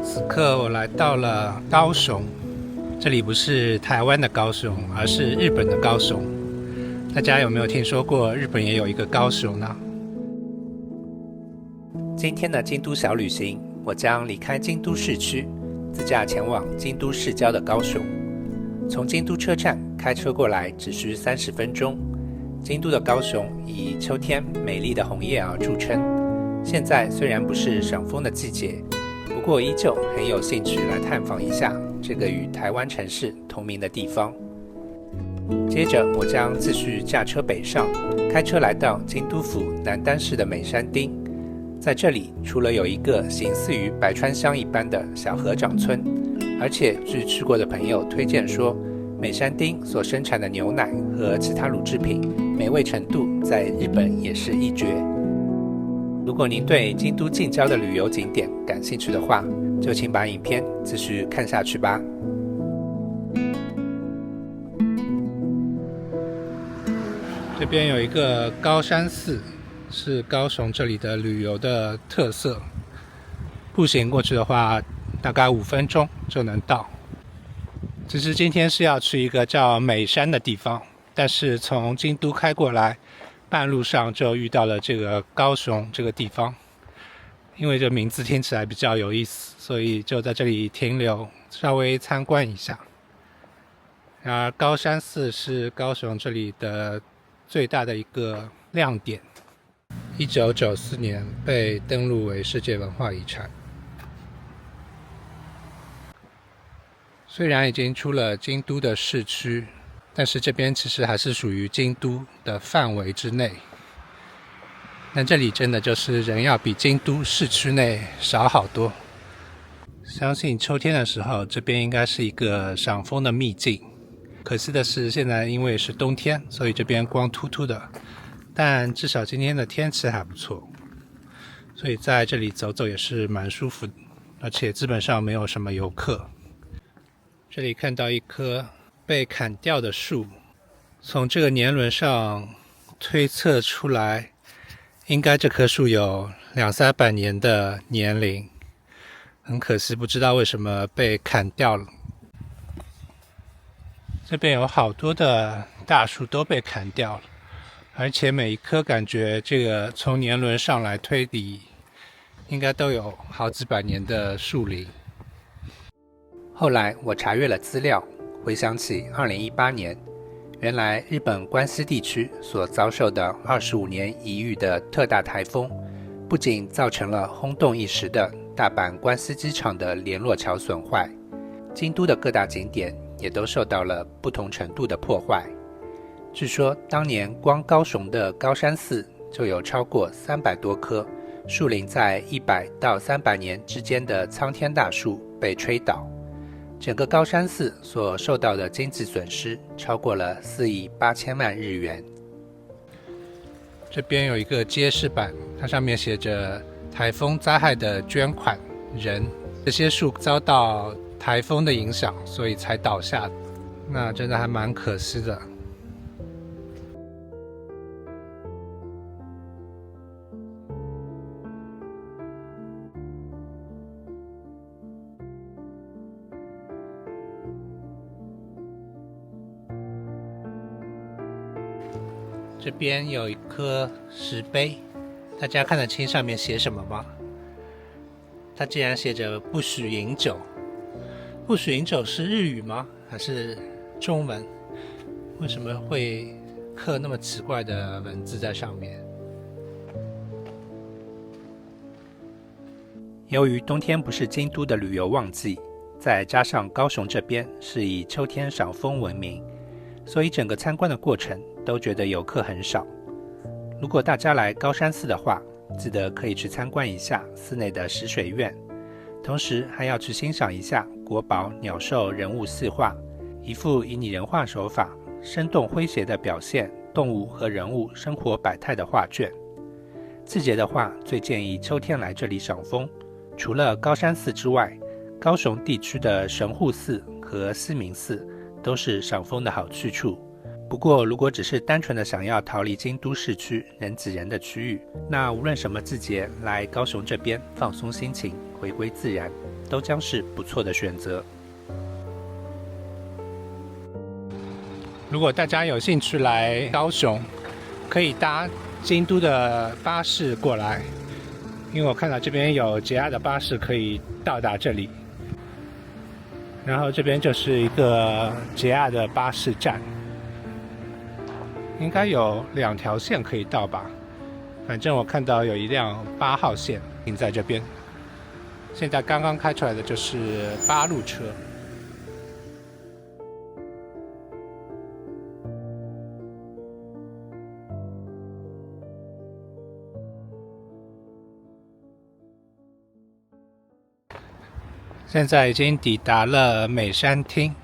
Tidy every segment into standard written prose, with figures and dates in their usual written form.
此刻我来到了高雄，这里不是台湾的高雄，而是日本的高雄。大家有没有听说过日本也有一个高雄呢？今天的京都小旅行，我将离开京都市区，自驾前往京都市郊的高雄。从京都车站开车过来只需30分钟。京都的高雄以秋天美丽的红叶而著称。现在虽然不是赏枫的季节，不过依旧很有兴趣来探访一下这个与台湾城市同名的地方。接着我将继续驾车北上，开车来到京都府南丹市的美山町。在这里除了有一个形似于白川乡一般的小河长村，而且据去过的朋友推荐说，美山町所生产的牛奶和其他乳制品美味程度在日本也是一绝。如果您对京都近郊的旅游景点感兴趣的话，就请把影片继续看下去吧。这边有一个高山寺，是高雄这里的旅游的特色。步行过去的话，大概5分钟就能到。其实今天是要去一个叫美山的地方，但是从京都开过来，半路上就遇到了这个高雄这个地方。因为这名字听起来比较有意思，所以就在这里停留，稍微参观一下。然而高山寺是高雄这里的最大的一个亮点，1994年被登录为世界文化遗产。虽然已经出了京都的市区，但是这边其实还是属于京都的范围之内。但这里真的就是人要比京都市区内少好多。相信秋天的时候，这边应该是一个赏枫的秘境。可惜的是，现在因为是冬天，所以这边光秃秃的。但至少今天的天气还不错，所以在这里走走也是蛮舒服的，而且基本上没有什么游客。这里看到一棵被砍掉的树，从这个年轮上推测出来，应该这棵树有200-300年的年龄。很可惜，不知道为什么被砍掉了。这边有好多的大树都被砍掉了，而且每一棵感觉这个从年轮上来推理，应该都有好几百年的树龄。后来我查阅了资料，回想起2018年，原来日本关西地区所遭受的25年一遇的特大台风，不仅造成了轰动一时的大阪关西机场的联络桥损坏，京都的各大景点也都受到了不同程度的破坏。据说当年光高雄的高山寺就有超过300多棵树龄在100到300年之间的苍天大树被吹倒，整个高山寺所受到的经济损失超过了4亿8千万日元。这边有一个揭示板，它上面写着台风灾害的捐款人，这些树遭到台风的影响，所以才倒下，那真的还蛮可惜的。这边有一颗石碑，大家看得清上面写什么吗？它竟然写着不许饮酒。不许饮酒是日语吗？还是中文？为什么会刻那么奇怪的文字在上面？由于冬天不是京都的旅游旺季，再加上高雄这边是以秋天赏枫闻名，所以整个参观的过程都觉得游客很少。如果大家来高山寺的话，记得可以去参观一下寺内的石水院，同时还要去欣赏一下国宝鸟兽人物细画，一幅以拟人化手法生动诙谐地表现动物和人物生活百态的画卷。季节的话，最建议秋天来这里赏枫。除了高山寺之外，高雄地区的神户寺和西明寺都是赏枫的好去处。不过如果只是单纯的想要逃离京都市区人挤人的区域，那无论什么季节来高雄这边放松心情，回归自然，都将是不错的选择。如果大家有兴趣来高雄，可以搭京都的巴士过来，因为我看到这边有JR的巴士可以到达这里。然后这边就是一个JR的巴士站，应该有2条线可以到吧。反正我看到有一辆8号线停在这边，现在刚刚开出来的就是8路车。现在已经抵达了美山町，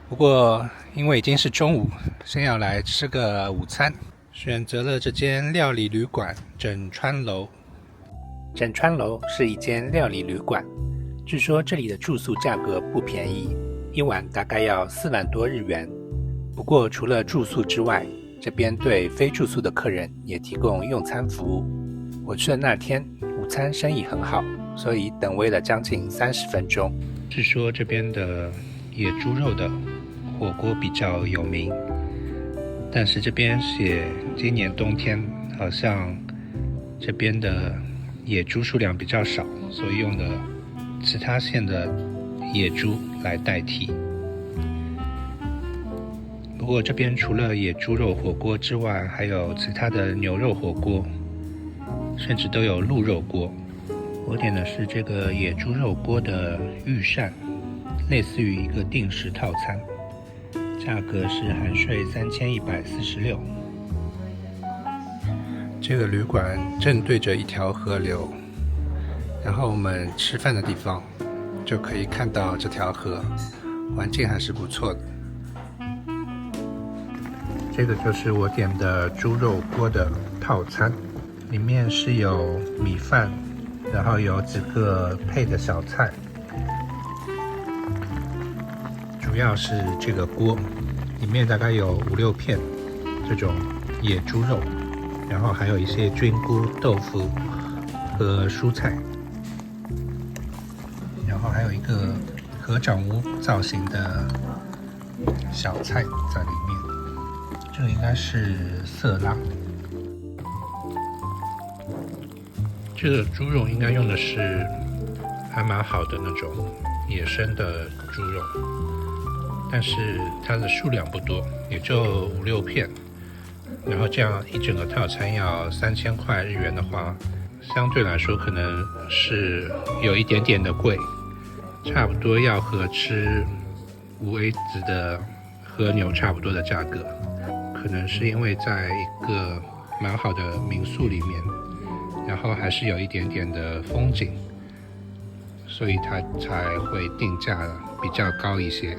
不过因为已经是中午，先要来吃个午餐，选择了这间料理旅馆枕川楼。枕川楼是一间料理旅馆，据说这里的住宿价格不便宜，一晚大概要4万多日元。不过除了住宿之外，这边对非住宿的客人也提供用餐服务。我去的那天，午餐生意很好，所以等位了将近30分钟。据说这边的野猪肉的火锅比较有名，但是这边写今年冬天好像这边的野猪数量比较少，所以用的其他县的野猪来代替。不过这边除了野猪肉火锅之外，还有其他的牛肉火锅，甚至都有鹿肉锅。我点的是这个野猪肉锅的御膳，类似于一个定时套餐，价格是含税3146。这个旅馆正对着一条河流，然后我们吃饭的地方就可以看到这条河，环境还是不错的。这个就是我点的猪肉锅的套餐，里面是有米饭，然后有几个配的小菜，主要是这个锅里面大概有5-6片这种野猪肉，然后还有一些菌菇、豆腐和蔬菜，然后还有一个合掌屋造型的小菜在里面，这个应该是色拉。这个猪肉应该用的是还蛮好的那种野生的猪肉，但是它的数量不多，也就5-6片。然后这样一整个套餐要3000块日元的话，相对来说可能是有一点点的贵，差不多要和吃5A 子的和牛差不多的价格。可能是因为在一个蛮好的民宿里面，然后还是有一点点的风景，所以它才会定价比较高一些。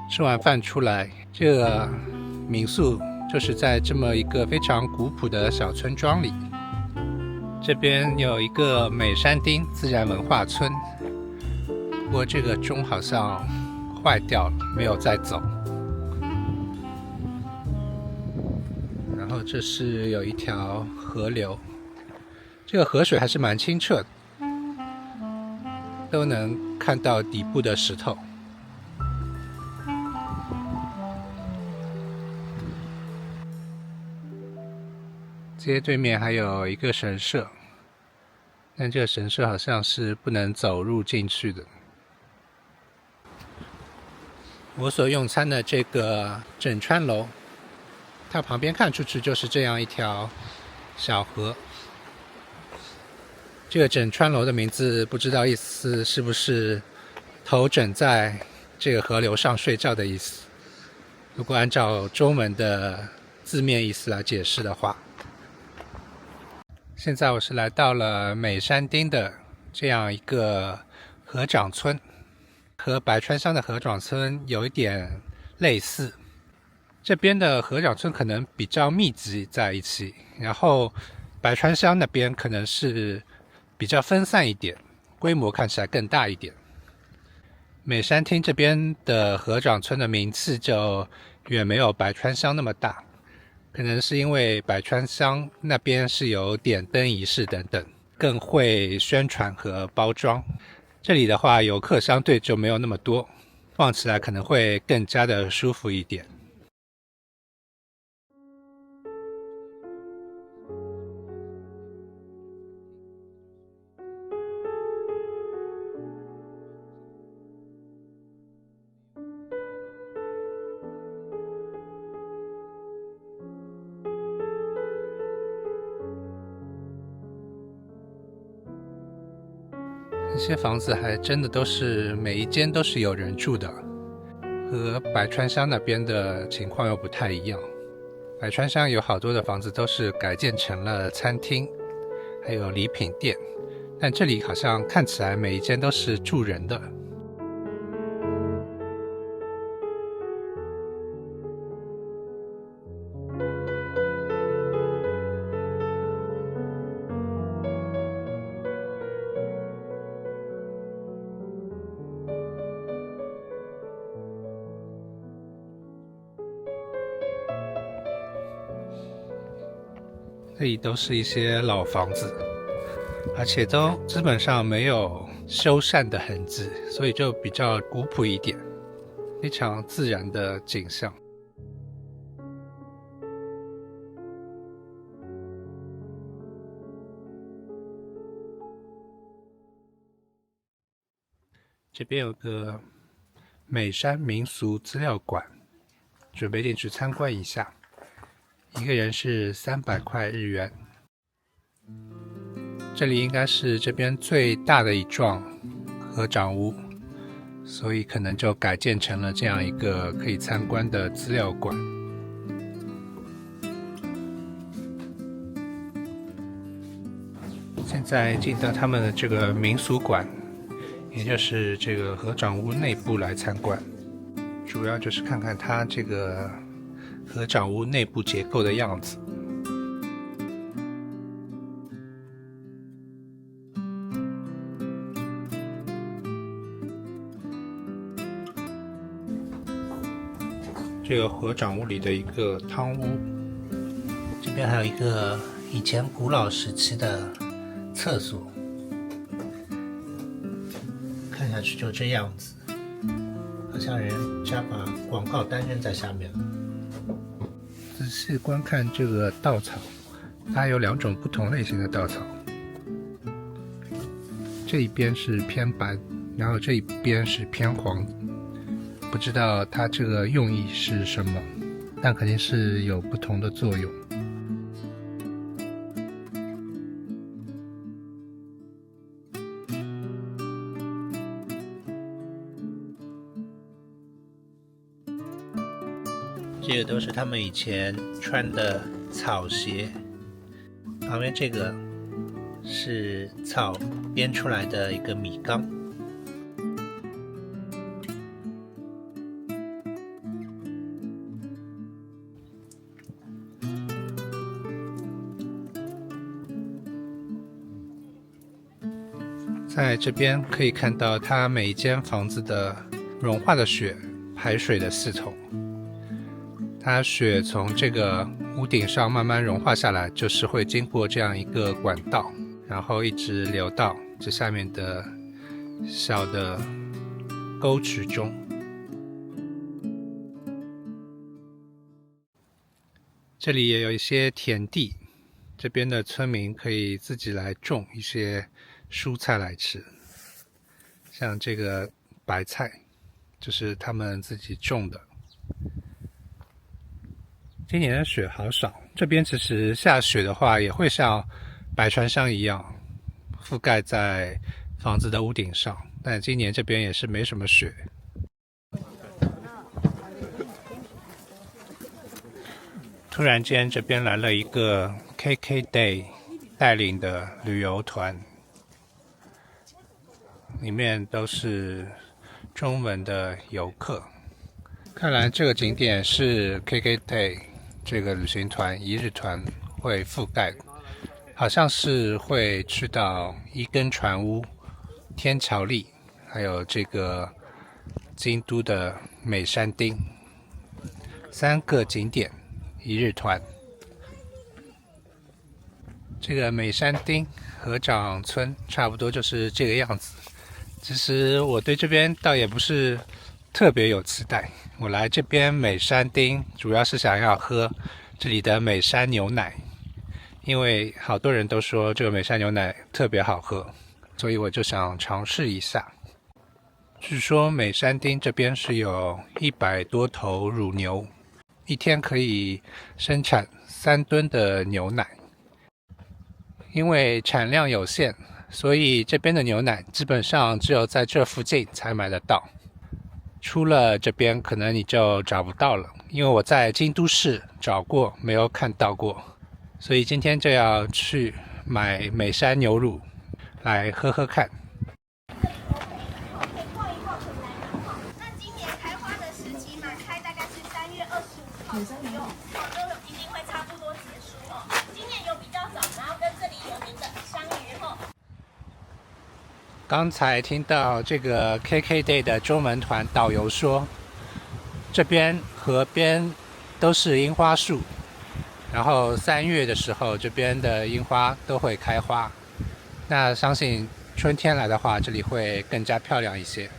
吃完饭出来，这个民宿就是在这么一个非常古朴的小村庄里。这边有一个美山町自然文化村，不过这个钟好像坏掉了，没有再走。然后这是有一条河流，这个河水还是蛮清澈的，都能看到底部的石头。街对面还有一个神社，但这个神社好像是不能走入进去的。我所用餐的这个枕川楼，它旁边看出去就是这样一条小河。这个枕川楼的名字不知道意思是不是头枕在这个河流上睡觉的意思，如果按照中文的字面意思来解释的话。现在我是来到了美山町的这样一个合掌村，和白川乡的合掌村有一点类似。这边的合掌村可能比较密集在一起，然后白川乡那边可能是比较分散一点，规模看起来更大一点。美山町这边的合掌村的名气就远没有白川乡那么大，可能是因为百川乡那边是有点灯仪式等等，更会宣传和包装。这里的话，游客相对就没有那么多，逛起来可能会更加的舒服一点。这些房子还真的都是每一间都是有人住的，和百川乡那边的情况又不太一样。百川乡有好多的房子都是改建成了餐厅，还有礼品店，但这里好像看起来每一间都是住人的。这里都是一些老房子，而且都基本上没有修缮的痕迹，所以就比较古朴一点，非常自然的景象。这边有个美山民俗资料馆，准备进去参观一下。一个人是300块日元。这里应该是这边最大的一幢合掌屋，所以可能就改建成了这样一个可以参观的资料馆。现在进到他们的这个民俗馆，也就是这个合掌屋内部来参观，主要就是看看它这个合掌屋内部结构的样子。这个合掌屋里的一个汤屋，这边还有一个以前古老时期的厕所，看下去就这样子，好像人家把广告单扔在下面了。仔细观看这个稻草，它有2种不同类型的稻草，这一边是偏白，然后这一边是偏黄，不知道它这个用意是什么，但肯定是有不同的作用。这个都是他们以前穿的草鞋，旁边这个是草编出来的一个米缸。在这边可以看到它每一间房子的融化的雪排水的系统。它雪从这个屋顶上慢慢融化下来，就是会经过这样一个管道，然后一直流到这下面的小的沟渠中。这里也有一些田地，这边的村民可以自己来种一些蔬菜来吃，像这个白菜就是他们自己种的。今年的雪好少，这边其实下雪的话也会像百川乡一样覆盖在房子的屋顶上，但今年这边也是没什么雪。突然间这边来了一个 KKday 带领的旅游团，里面都是中文的游客，看来这个景点是 KKday 这个旅行团1日团会覆盖的，好像是会去到伊根船屋、天桥立，还有这个京都的美山町3个景点1日团。这个美山町合掌村差不多就是这个样子。其实我对这边倒也不是特别有期待，我来这边美山町主要是想要喝这里的美山牛奶，因为好多人都说这个美山牛奶特别好喝，所以我就想尝试一下。据说美山町这边是有100多头乳牛，一天可以生产3吨的牛奶。因为产量有限，所以这边的牛奶基本上只有在这附近才买得到。出了这边可能你就找不到了，因为我在京都市找过，没有看到过。所以今天就要去买美山牛乳来喝喝看。那今年开花的时期嘛，开大概是3月25号左右，就一定会差不多结束哦。今年有比较早，然后跟这里有名的香鱼哦。刚才听到这个 KKday 的中文团导游说，这边河边都是樱花树，然后3月的时候这边的樱花都会开花。那相信春天来的话，这里会更加漂亮一些。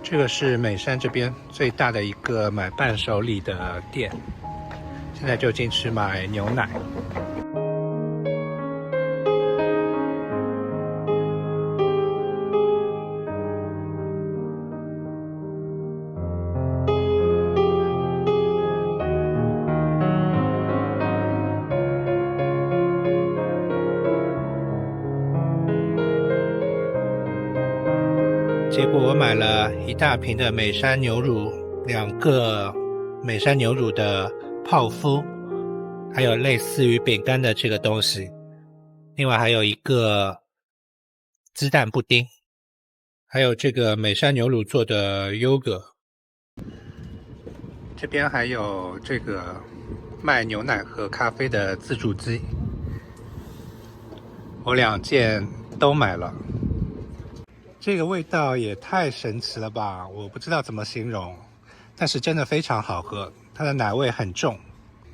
这个是美山这边最大的一个买伴手礼的店，现在就进去买牛奶。结果我买了一大瓶的美山牛乳，2个美山牛乳的泡芙，还有类似于饼干的这个东西，另外还有一个鸡蛋布丁，还有这个美山牛乳做的优格。这边还有这个卖牛奶和咖啡的自助机，我2件都买了。这个味道也太神奇了吧，我不知道怎么形容，但是真的非常好喝。它的奶味很重，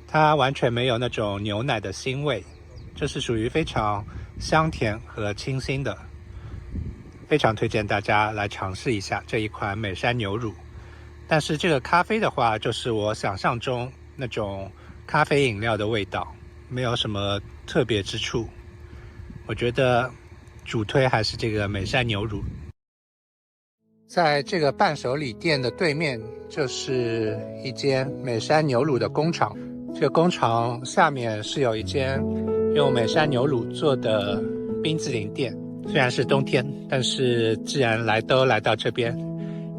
它完全没有那种牛奶的腥味，这是属于非常香甜和清新的，非常推荐大家来尝试一下这一款美山牛乳。但是这个咖啡的话，就是我想象中那种咖啡饮料的味道，没有什么特别之处。我觉得主推还是这个美山牛乳。在这个伴手礼店的对面，就是一间美山牛乳的工厂。这个工厂下面是有一间用美山牛乳做的冰淇淋店。虽然是冬天，但是既然都来到这边，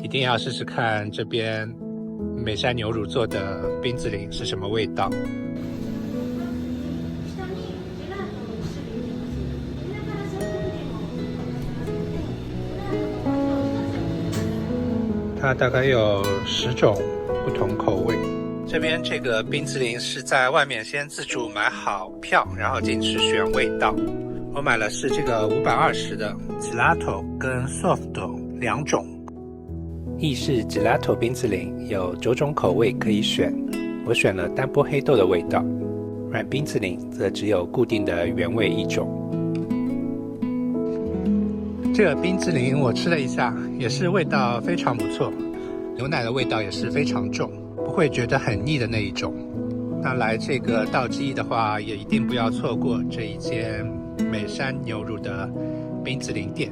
一定要试试看这边美山牛乳做的冰淇淋是什么味道。它大概有10种不同口味。这边这个冰淇淋是在外面先自助买好票，然后进去选味道。我买了是这个520的 Gelato 跟 Soft 2种。意式 Gelato 冰淇淋有9种口味可以选，我选了单波黑豆的味道。软冰淇淋则只有固定的原味1种。这个冰淇淋我吃了一下，也是味道非常不错，牛奶的味道也是非常重，不会觉得很腻的那一种。那来这个道基的话，也一定不要错过这一间美山牛乳的冰淇淋店。